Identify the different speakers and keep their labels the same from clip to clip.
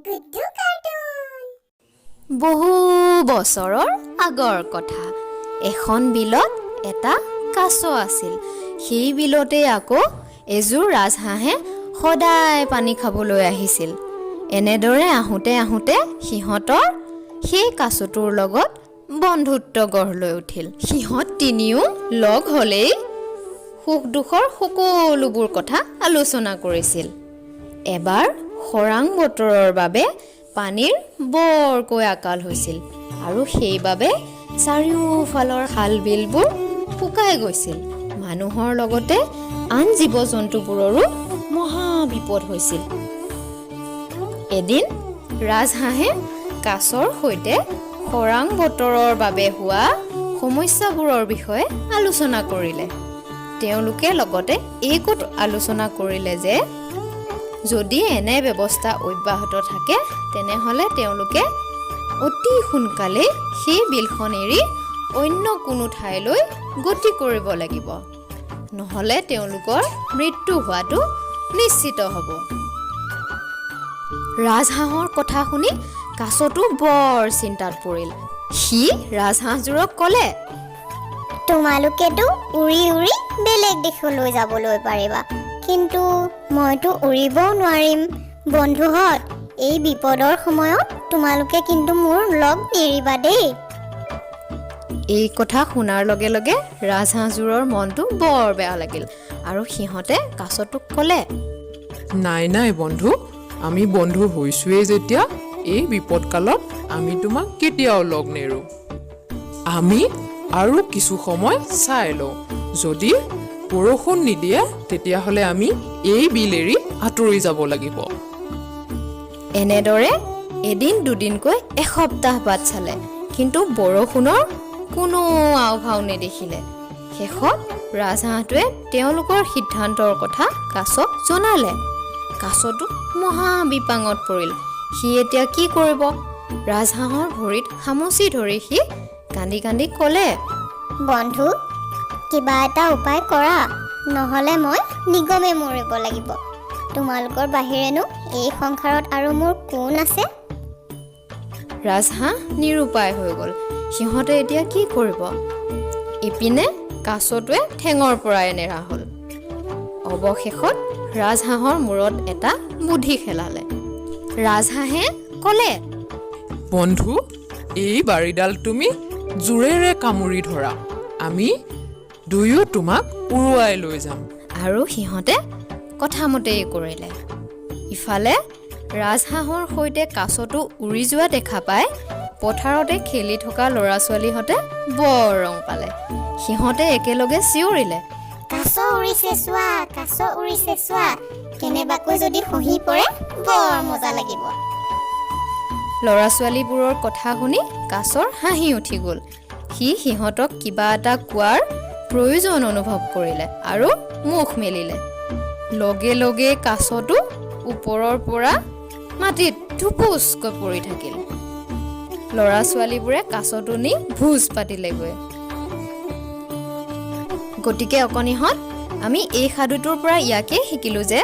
Speaker 1: Guddu cartoon.
Speaker 2: বহু বছৰৰ আগৰ কথা। এখন বিলত এটা কাছ আছিল। সেই বিলতে আকৌ এযোৰ ৰাজহাঁহে সদায় পানী খাবলৈ আহিছিল। এনেদৰে আহোঁতে আহোঁতে সিহঁতৰ সেই কাছটোৰ লগত বন্ধুত্ব গঢ় লৈ উঠিল। সিহঁত তিনিও লগ হ'লেই সুখ দুখৰ সকলোবোৰ কথা আলোচনা কৰিছিল। এবাৰ খৰাং বতৰৰ বাবে পানীৰ বৰকৈ আকাল হৈছিল আৰু সেইবাবে চাৰিওফালৰ খাল বিলবোৰ শুকাই গৈছিল। মানুহৰ লগতে আন জীৱ জন্তুবোৰৰো মহা বিপদ হৈছিল। এদিন ৰাজহাঁহে কাছৰ সৈতে খৰাং বতৰৰ বাবে হোৱা সমস্যাবোৰৰ বিষয়ে আলোচনা কৰিলে। তেওঁলোকে লগতে এইকো আলোচনা কৰিলে যে যদি এনে ব্যৱস্থা অব্যাহত থাকে তেনেহ'লে তেওঁলোকে অতি সোনকালেই সেই বিলখন এৰি অন্য কোনো ঠাইলৈ গতি কৰিব লাগিব, নহ'লে তেওঁলোকৰ মৃত্যু হোৱাটো নিশ্চিত হ'ব। ৰাজহাঁহৰ কথা শুনি কাছটো বৰ চিন্তাত পৰিল। সি ৰাজহাঁহযোৰক ক'লে,
Speaker 1: তোমালোকেতো উৰি উৰি বেলেগ দেশলৈ যাবলৈ পাৰিবা, কিন্তু মইতো উৰিবও নোৱাৰিম। বন্ধুহঁত, এই বিপদৰ সময়ত তোমালোকে কিন্তু মোৰ লগ এৰিবা দেই।
Speaker 2: এই কথা শুনাৰ লগে লগে ৰাজহাঁহযোৰৰ মনটো বৰ বেয়া লাগিল আৰু সিহঁতে কাছটোক ক'লে,
Speaker 3: নাই নাই বন্ধু, আমি বন্ধু হৈছোৱেই যেতিয়া এই বিপদকালত আমি তোমাক কেতিয়াও লগ নেৰোঁ। আমি আৰু কিছু সময় চাই লওঁ, যদি বৰষুণ নিদিয়ে তেতিয়াহ'লে আমি এই বিল এৰি আঁতৰি যাব লাগিব।
Speaker 2: এনেদৰে এদিন দুদিনকৈ এসপ্তাহ বাট চালে, কিন্তু বৰষুণৰ কোনো আওভাও নেদেখিলে। শেষত ৰাজহাঁহটোৱে তেওঁলোকৰ সিদ্ধান্তৰ কথা কাছক জনালে। কাছটো মহা বিপাঙত পৰিল। সি এতিয়া কি কৰিব? ৰাজহাঁহৰ ভৰিত খামুচি ধৰি সি কান্দি কান্দি ক'লে,
Speaker 1: বন্ধু, কিবা এটা উপায় কৰা, নহ'লে মই নিগমে মৰিব লাগিব। তোমালোকৰ বাহিৰেনো এই সংসাৰত আৰু মোৰ কোন আছে?
Speaker 2: ৰাজহাঁহ নিৰুপায় হৈ গ'ল। সিহঁতে এতিয়া কি কৰিব? ইপিনে কাছটোৱে ঠেঙৰ পৰাই নেৰা হ'ল। অৱশেষত ৰাজহাঁহৰ মূৰত এটা বুদ্ধি খেলালে। ৰাজহাঁহে ক'লে,
Speaker 3: বন্ধু, এই বাৰীডাল তুমি জোৰেৰে কামুৰি ধৰা, আমি দুয়ো তোমাক উৰুৱাই লৈ যাম।
Speaker 2: আৰু সিহঁতে কথামতেই কৰিলে। ইফালে ৰাজহাঁহৰ সৈতে কাছটো উৰি যোৱা দেখা পাই পথাৰতে খেলি থকা ল'ৰা ছোৱালীহঁতে বৰ ৰং পালে। সিহঁতে একেলগে চিঞৰিলে,
Speaker 1: কাছ উৰিছে চোৱা, কাছ উৰিছে চোৱা, কেনেবাকৈ যদি খহি পৰে বৰ মজা লাগিব।
Speaker 2: ল'ৰা ছোৱালীবোৰৰ কথা শুনি কাছৰ হাঁহি উঠি গ'ল। সি সিহঁতক কিবা এটা কোৱাৰ প্ৰয়োজন অনুভৱ কৰিলে আৰু মুখ মেলিলে। লগে লগে কাছটো ওপৰৰ পৰা মাটিত ধুপুচকৈ পৰি থাকিল। ল'ৰা ছোৱালীবোৰে কাছটো নি ভোজ পাতিলেগৈ। গতিকে অকণিহঁত, আমি এই সাধুটোৰ পৰা ইয়াকেই শিকিলোঁ যে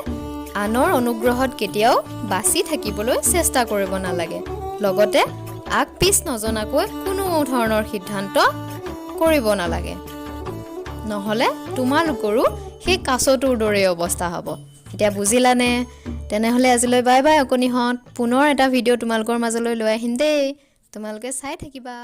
Speaker 2: আনৰ অনুগ্ৰহত কেতিয়াও বাচি থাকিবলৈ চেষ্টা কৰিব নালাগে। লগতে আগ পিছ নজনাকৈ কোনো ধৰণৰ সিদ্ধান্ত কৰিব নালাগে, নহ'লে তোমালোকৰো সেই কাছটোৰ দৰেই অৱস্থা হ'ব। এতিয়া বুজিলানে? তেনেহ'লে আজিলৈ বাই বাই অকণিহঁত। পুনৰ এটা ভিডিঅ' তোমালোকৰ মাজলৈ লৈ আহিম দেই, তোমালোকে চাই থাকিবা।